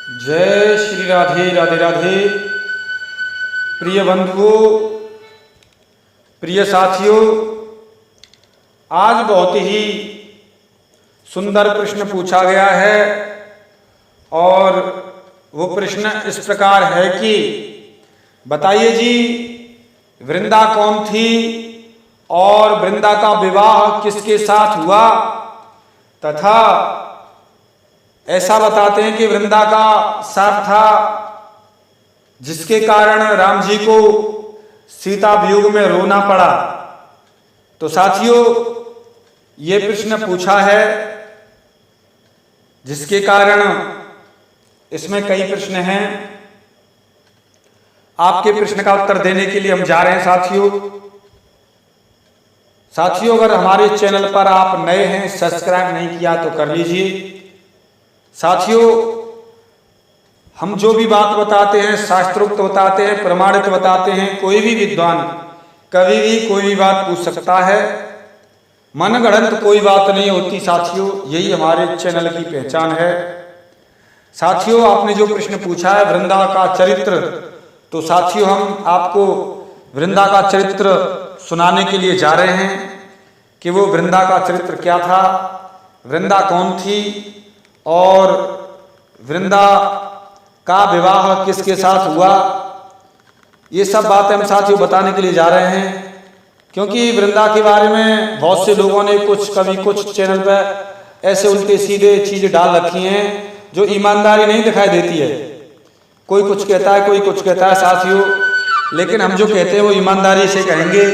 जय श्री राधे राधे राधे। प्रिय बंधुओं, प्रिय साथियों, आज बहुत ही सुंदर प्रश्न पूछा गया है और वो प्रश्न इस प्रकार है कि बताइए जी, वृंदा कौन थी और वृंदा का विवाह किसके साथ हुआ, तथा ऐसा बताते हैं कि वृंदा का शाप था जिसके कारण राम जी को सीता वियोग में रोना पड़ा। तो साथियों, ये प्रश्न पूछा है जिसके कारण इसमें कई प्रश्न हैं। आपके प्रश्न का उत्तर देने के लिए हम जा रहे हैं। साथियों, अगर हमारे चैनल पर आप नए हैं, सब्सक्राइब नहीं किया तो कर लीजिए। साथियों, हम जो भी बात बताते हैं शास्त्रोक्त बताते हैं, प्रमाणित बताते हैं। कोई भी विद्वान कभी भी कोई भी बात पूछ सकता है, मनगढ़ंत कोई बात नहीं होती। साथियों, यही हमारे चैनल की पहचान है। साथियों, आपने जो प्रश्न पूछा है वृंदा का चरित्र, तो साथियों हम आपको वृंदा का चरित्र सुनाने के लिए जा रहे हैं कि वो वृंदा का चरित्र क्या था, वृंदा कौन थी और वृंदा का विवाह किसके साथ हुआ। ये सब बातें हम साथियों बताने के लिए जा रहे हैं, क्योंकि वृंदा के बारे में बहुत से लोगों ने कभी कुछ चैनल पर ऐसे उल्टे सीधे चीज डाल रखी हैं जो ईमानदारी नहीं दिखाई देती है। कोई कुछ कहता है, कोई कुछ कहता है साथियों, लेकिन हम जो कहते हैं वो ईमानदारी से कहेंगे।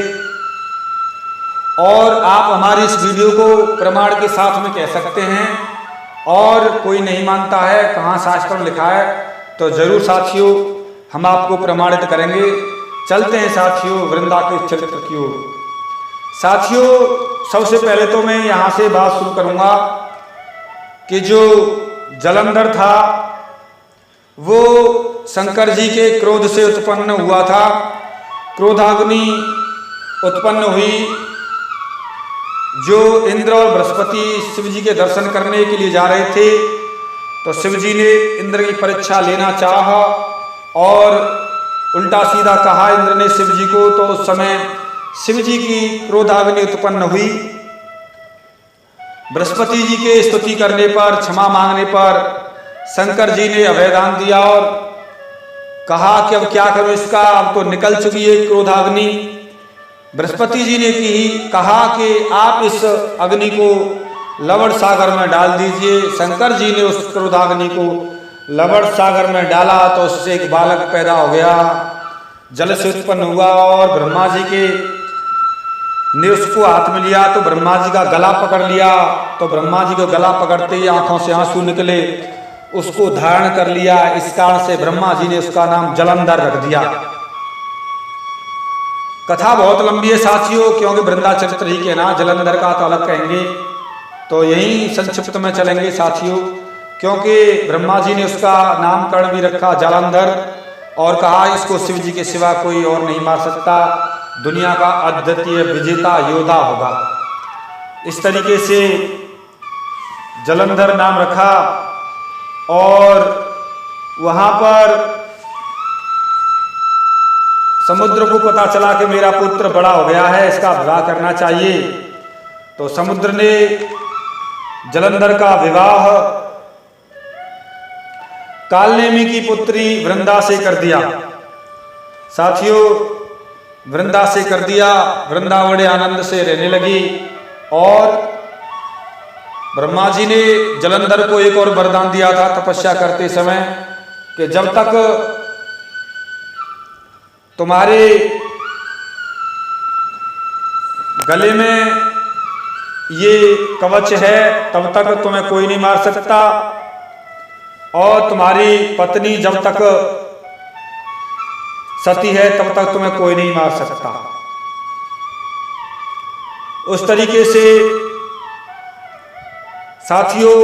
और आप हमारी इस वीडियो को प्रमाण के साथ में कह सकते हैं, और कोई नहीं मानता है कहाँ शास्त्र में लिखा है, तो जरूर साथियों हम आपको प्रमाणित करेंगे। चलते हैं साथियों वृंदा के चरित्र की ओर। साथियों, सबसे पहले तो मैं यहाँ से बात शुरू करूँगा कि जो जलंधर था वो शंकर जी के क्रोध से उत्पन्न हुआ था। क्रोधाग्नि उत्पन्न हुई। जो इंद्र और बृहस्पति शिव जी के दर्शन करने के लिए जा रहे थे, तो शिव जी ने इंद्र की परीक्षा लेना चाहा और उल्टा सीधा कहा इंद्र ने शिव जी को। तो उस समय शिव जी की क्रोधाग्नि उत्पन्न हुई। बृहस्पति जी के स्तुति करने पर, क्षमा मांगने पर शंकर जी ने अभयदान दिया और कहा कि अब क्या करूं इसका, अब तो निकल चुकी है क्रोधाग्नि। बृहस्पति जी ने कहा कि आप इस अग्नि को लवण सागर में डाल दीजिए। शंकर जी ने उस क्रोधाग्नि को लवण सागर में डाला तो उससे एक बालक पैदा हो गया, जल से उत्पन्न हुआ। और ब्रह्मा जी ने उसको हाथ में लिया तो ब्रह्मा जी का गला पकड़ लिया। तो ब्रह्मा जी को गला पकड़ते ही आंखों से आंसू निकले, उसको धारण कर लिया। इस कारण से ब्रह्मा जी ने उसका नाम जलंधर रख दिया। कथा बहुत लंबी है साथियों, क्योंकि वृंदा चरित्र ही के ना, जलंधर का तो अलग कहेंगे, तो यही संक्षिप्त में चलेंगे साथियों। क्योंकि ब्रह्मा जी ने उसका नामकरण भी रखा जलंधर और कहा इसको शिव जी के सिवा कोई और नहीं मार सकता, दुनिया का अद्वितीय विजेता योद्धा होगा। इस तरीके से जलंधर नाम रखा। और वहां पर समुद्र को पता चला कि मेरा पुत्र बड़ा हो गया है, इसका विवाह करना चाहिए। तो समुद्र ने जलंधर का विवाह कालनेमी की पुत्री वृंदा से कर दिया। साथियों, वृंदा से कर दिया। वृंदा बड़े आनंद से रहने लगी। और ब्रह्मा जी ने जलंधर को एक और वरदान दिया था तपस्या करते समय कि जब तक तुम्हारे गले में ये कवच है तब तक तुम्हें कोई नहीं मार सकता, और तुम्हारी पत्नी जब तक सती है तब तक तुम्हें कोई नहीं मार सकता। उस तरीके से साथियों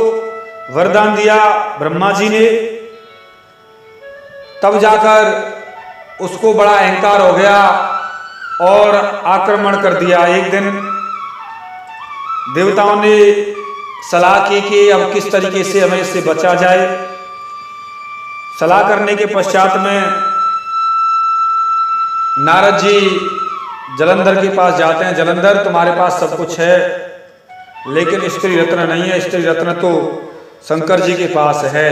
वरदान दिया ब्रह्मा जी ने। तब जाकर उसको बड़ा अहंकार हो गया और आक्रमण कर दिया। एक दिन देवताओं ने सलाह की कि अब किस तरीके से हमें इससे बचा जाए। सलाह करने के पश्चात में नारद जी जलंधर के पास जाते हैं। जलंधर, तुम्हारे पास सब कुछ है, लेकिन स्त्री रत्न नहीं है। स्त्री रत्न तो शंकर जी के पास है।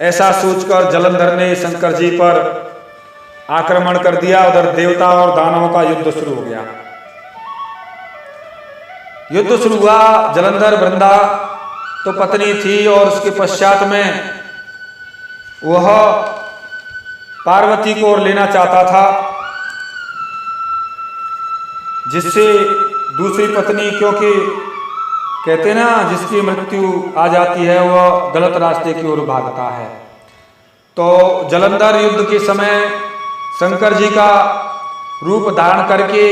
ऐसा सोचकर जलंधर ने शंकर जी पर आक्रमण कर दिया। उधर देवता और दानवों का युद्ध शुरू हो गया। युद्ध शुरू हुआ। जलंधर वृंदा तो पत्नी थी और उसके पश्चात में वह पार्वती को लेना चाहता था, जिससे दूसरी पत्नी, क्योंकि कहते ना जिसकी मृत्यु आ जाती है वह गलत रास्ते की ओर भागता है। तो जलंधर युद्ध के समय शंकर जी का रूप धारण करके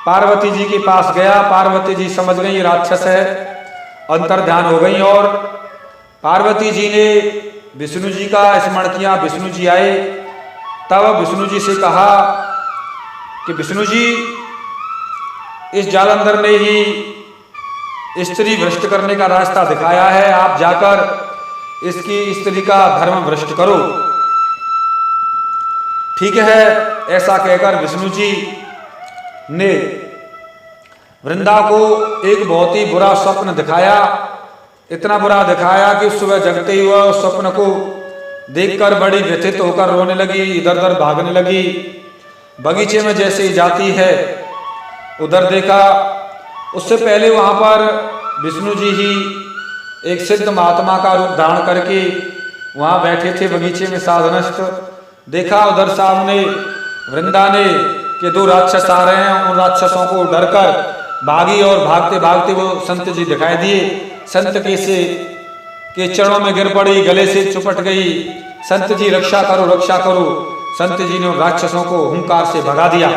पार्वती जी के पास गया। पार्वती जी समझ गई राक्षस है, अंतर्ध्यान हो गई और पार्वती जी ने विष्णु जी का स्मरण किया। विष्णु जी आए, तब विष्णु जी से कहा कि विष्णु जी, इस जालंधर ने ही स्त्री भ्रष्ट करने का रास्ता दिखाया है, आप जाकर इसकी स्त्री का धर्म भ्रष्ट करो। ठीक है, ऐसा कहकर विष्णु जी ने वृंदा को एक बहुत ही बुरा स्वप्न दिखाया। इतना बुरा दिखाया कि सुबह जगते ही वह स्वप्न को देखकर बड़ी व्यथित होकर रोने लगी, इधर उधर भागने लगी। बगीचे में जैसे ही जाती है, उधर देखा, उससे पहले वहां पर विष्णु जी ही एक सिद्ध महात्मा का रूप धारण करके वहां बैठे थे बगीचे में साधनस्थ। देखा उधर सामने वृंदा ने कि दो राक्षस आ रहे हैं। उन राक्षसों को डरकर भागी और भागते भागते वो संत जी दिखाई दिए। संत के चरणों में गिर पड़ी, गले से चुपट गई। संत जी, रक्षा करो, रक्षा करो। संत जी ने उन राक्षसों को हुंकार से भगा दिया।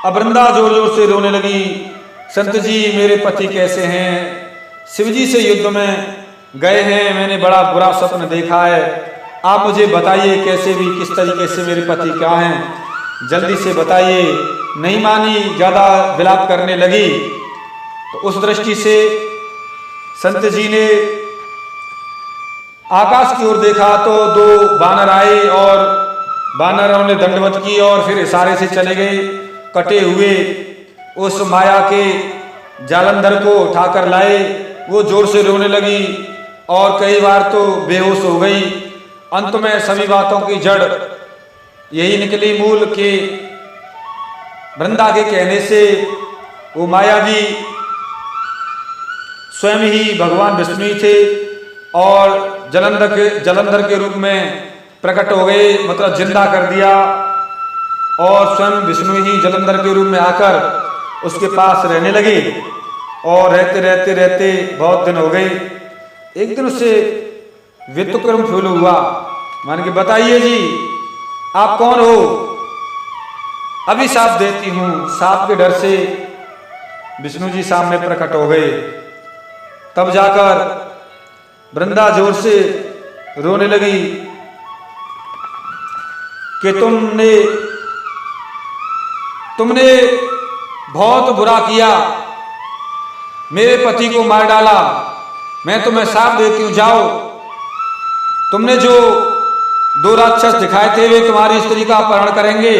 अब वृंदा जोर जोर से रोने लगी, संत जी मेरे पति कैसे हैं? शिव जी से युद्ध में गए हैं, मैंने बड़ा बुरा स्वप्न देखा है, आप मुझे बताइए कैसे भी, किस तरीके से मेरे पति क्या हैं, जल्दी से बताइए। नहीं मानी, ज्यादा विलाप करने लगी। तो उस दृष्टि से संत जी ने आकाश की ओर देखा तो दो बानर आए और बानरों ने दंडवत की और फिर इशारे से चले गए। कटे हुए उस माया के जालंधर को उठाकर लाए। वो जोर से रोने लगी और कई बार तो बेहोश हो गई। अंत में सभी बातों की जड़ यही निकली मूल के वृंदा के कहने से वो माया भी स्वयं ही भगवान विष्णु थे और जलंधर के रूप में प्रकट हो गए, मतलब जिंदा कर दिया। और स्वयं विष्णु ही जलंधर के रूप में आकर उसके पास रहने लगे और रहते रहते रहते बहुत दिन हो गए। एक दिन उससे वित्तक्रम फूल हुआ, मान के बताइए जी आप कौन हो? अभी साप देती हूं। साप के डर से विष्णु जी सामने प्रकट हो गए। तब जाकर वृंदा जोर से रोने लगी कि तुमने बहुत बुरा किया, मेरे पति को मार डाला, मैं तुम्हें साप देती हूं, जाओ। तुमने जो दो राक्षस दिखाए थे वे तुम्हारी स्त्री का अपहरण करेंगे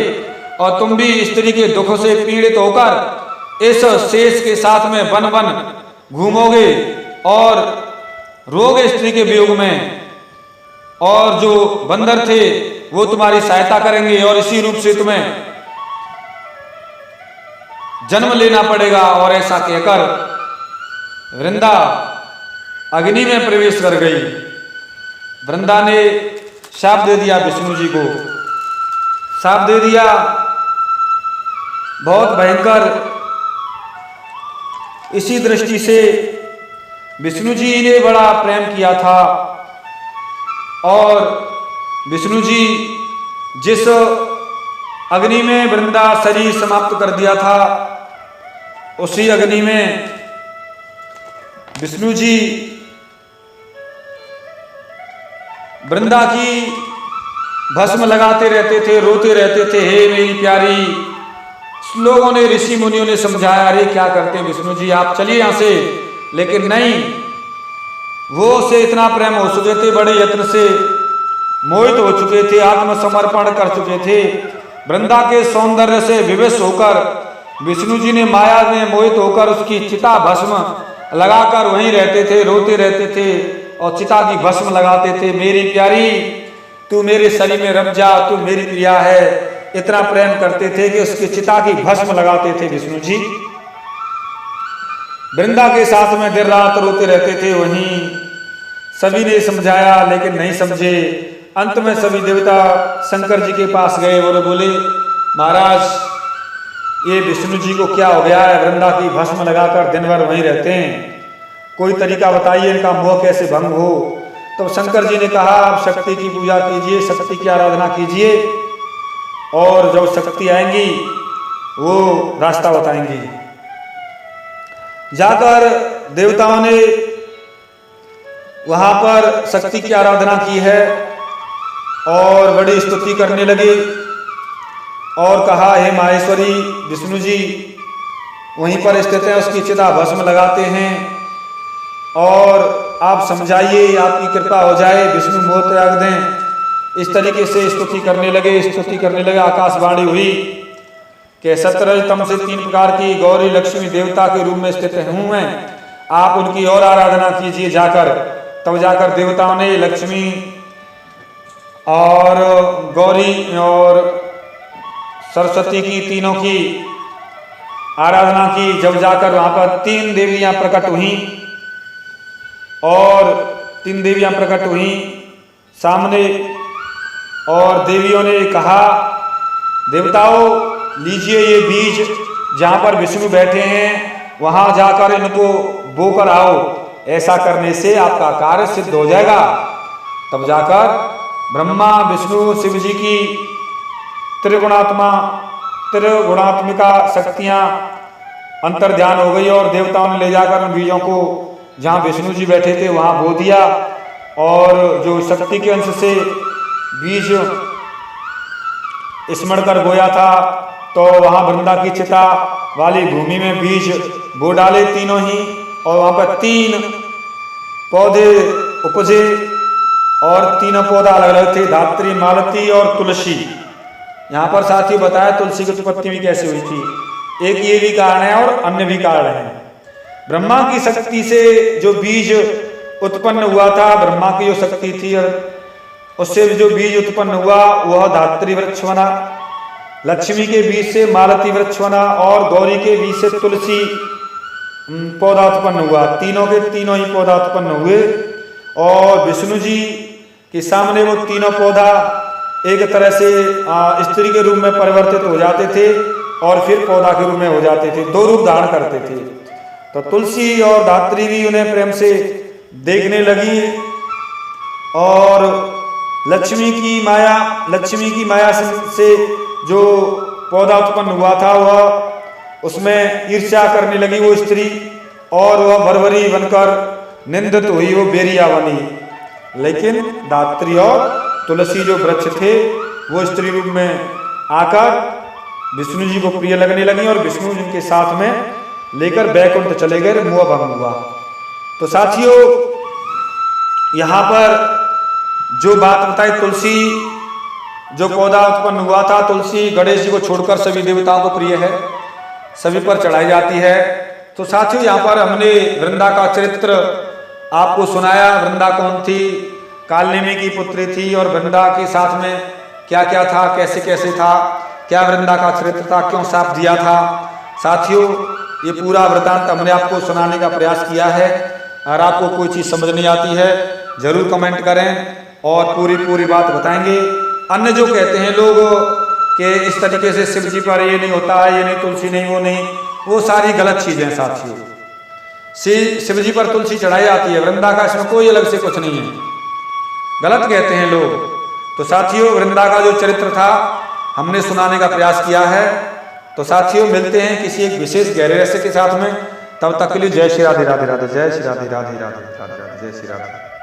और तुम भी स्त्री के दुखों से पीड़ित होकर इस शेष के साथ में वन वन घूमोगे और रोगे स्त्री के वियोग में। और जो बंदर थे वो तुम्हारी सहायता करेंगे और इसी रूप से तुम्हें जन्म लेना पड़ेगा। और ऐसा कहकर वृंदा अग्नि में प्रवेश कर गई। वृंदा ने शाप दे दिया विष्णु जी को, शाप दे दिया बहुत भयंकर। इसी दृष्टि से विष्णु जी ने बड़ा प्रेम किया था और विष्णु जी जिस अग्नि में वृंदा शरीर समाप्त कर दिया था उसी अग्नि में विष्णु जी वृंदा की भस्म लगाते रहते थे, रोते रहते थे, हे मेरी प्यारी। लोगों ने, ऋषि मुनियों ने समझाया, अरे क्या करते हैं विष्णु जी, आप चलिए यहां से। लेकिन नहीं, वो उससे इतना प्रेम हो चुके थे, बड़े यत्न से मोहित हो चुके थे, आत्मसमर्पण कर चुके थे। वृंदा के सौंदर्य से विवश होकर विष्णु जी ने माया में मोहित होकर उसकी चिता भस्म लगाकर वहीं रहते थे, रोते रहते थे और चिता की भस्म लगाते थे। मेरी प्यारी, तू मेरे शरीर में रम जा, तू मेरी प्रिया है, इतना प्रेम करते थे कि उसकी चिता की भस्म लगाते थे विष्णु जी। वृंदा के साथ में देर रात रोते रहते थे। वहीं सभी ने समझाया लेकिन नहीं समझे। अंत में सभी देवता शंकर जी के पास गए और बोले, महाराज ये विष्णु जी को क्या हो गया है, वृंदा की भस्म लगाकर दिन भर वहीं रहते हैं, कोई तरीका बताइए इनका मोह कैसे भंग हो। तो शंकर जी ने कहा, आप शक्ति की पूजा कीजिए, शक्ति की आराधना कीजिए और जब शक्ति आएंगी वो रास्ता बताएंगी। जाकर देवताओं ने वहां पर शक्ति की आराधना की है और बड़ी स्तुति करने लगे और कहा, हे माहेश्वरी, विष्णु जी वहीं पर स्थित है, उसकी चिता भस्म लगाते हैं और आप समझाइए, आपकी कृपा हो जाए, विष्णु मोह त्याग दें। इस तरीके से स्तुति करने लगे। आकाशवाणी हुई कि सतरज तम से 3 प्रकार की गौरी लक्ष्मी देवता के रूप में स्थित हूं मैं, आप उनकी और आराधना कीजिए जाकर। तब जाकर देवताओं ने लक्ष्मी और गौरी और सरस्वती की, तीनों की आराधना की। जब जाकर वहां पर 3 देवियां प्रकट हुई और 3 देवियां प्रकट हुई सामने, और देवियों ने कहा, देवताओं लीजिए ये बीज, जहां पर विष्णु बैठे हैं वहां जाकर इनको बोकर आओ, ऐसा करने से आपका कार्य सिद्ध हो जाएगा। तब जाकर ब्रह्मा विष्णु शिव जी की त्रिगुणात्मिका शक्तियां अंतर ध्यान हो गई और देवताओं ने ले जाकर उन बीजों को जहां विष्णु जी बैठे थे वहां बो दिया। और जो शक्ति के अंश से बीज स्मरण कर बोया था, तो वहां वृंदा की चिता वाली भूमि में बीज बो डाले तीनों ही, और वहां पर 3 पौधे उपजे और 3 पौधा अलग अलग थे, धात्री, मालती और तुलसी। यहाँ पर साथ ही बताया तुलसी की उत्पत्ति भी कैसे हुई थी। एक ये भी कारण है और अन्य भी कारण है। ब्रह्मा की शक्ति से जो बीज उत्पन्न हुआ था, ब्रह्मा की जो शक्ति थी उससे जो बीज उत्पन्न हुआ वह धात्री वृक्ष बना, लक्ष्मी के बीज से मालती वृक्ष बना और गौरी के बीज से तुलसी पौधा उत्पन्न हुआ। तीनों के तीनों ही पौधा उत्पन्न हुए और विष्णु जी के सामने वो तीनों पौधा एक तरह से स्त्री के रूप में परिवर्तित हो जाते थे और फिर पौधा के रूप में हो जाते थे, 2 रूप धारण करते थे। तो तुलसी और धात्री भी उन्हें प्रेम से देखने लगी और लक्ष्मी की माया से जो पौधा उत्पन्न हुआ था वह उसमें ईर्ष्या करने लगी वो स्त्री, और वह भरभरी बनकर निंदित हुई, वो बेरिया बनी। लेकिन धात्री और तुलसी जो वृक्ष थे वो स्त्री रूप में आकर विष्णु जी को प्रिय लगने लगी और विष्णु जी के साथ में लेकर बैकुंठ चले गए, मोह भंग हुआ। तो साथियों, यहाँ पर जो बात बताई, तुलसी जो पौधा उत्पन्न हुआ था, तुलसी गणेश जी को छोड़कर सभी देवताओं को प्रिय है, सभी पर चढ़ाई जाती है। तो साथियों, यहाँ पर हमने वृंदा का चरित्र आपको सुनाया। वृंदा कौन थी? कालनेमी की पुत्री थी। और वृंदा के साथ में क्या क्या था, कैसे कैसे था, क्या वृंदा का चरित्र था, क्यों शाप दिया था। साथियों, ये पूरा वृतांत हमने आपको सुनाने का प्रयास किया है। अगर आपको कोई चीज़ समझ नहीं आती है जरूर कमेंट करें और पूरी बात बताएंगे। अन्य जो कहते हैं लोग कि इस तरीके से शिव जी पर ये नहीं होता है, ये नहीं, तुलसी नहीं, वो नहीं, वो सारी गलत चीज़ें साथियों। शिव जी पर तुलसी चढ़ाई जाती है, वृंदा का इसमें कोई अलग से कुछ नहीं है, गलत कहते हैं लोग। तो साथियों, वृंदा का जो चरित्र था हमने सुनाने का प्रयास किया है। तो साथियों, मिलते हैं किसी एक विशेष गहरे रहस्य के साथ में। तब तक के लिए जय श्री राधे राधे राधे, जय श्री राधे राधे राधे राधे राधे, जय श्री राधे।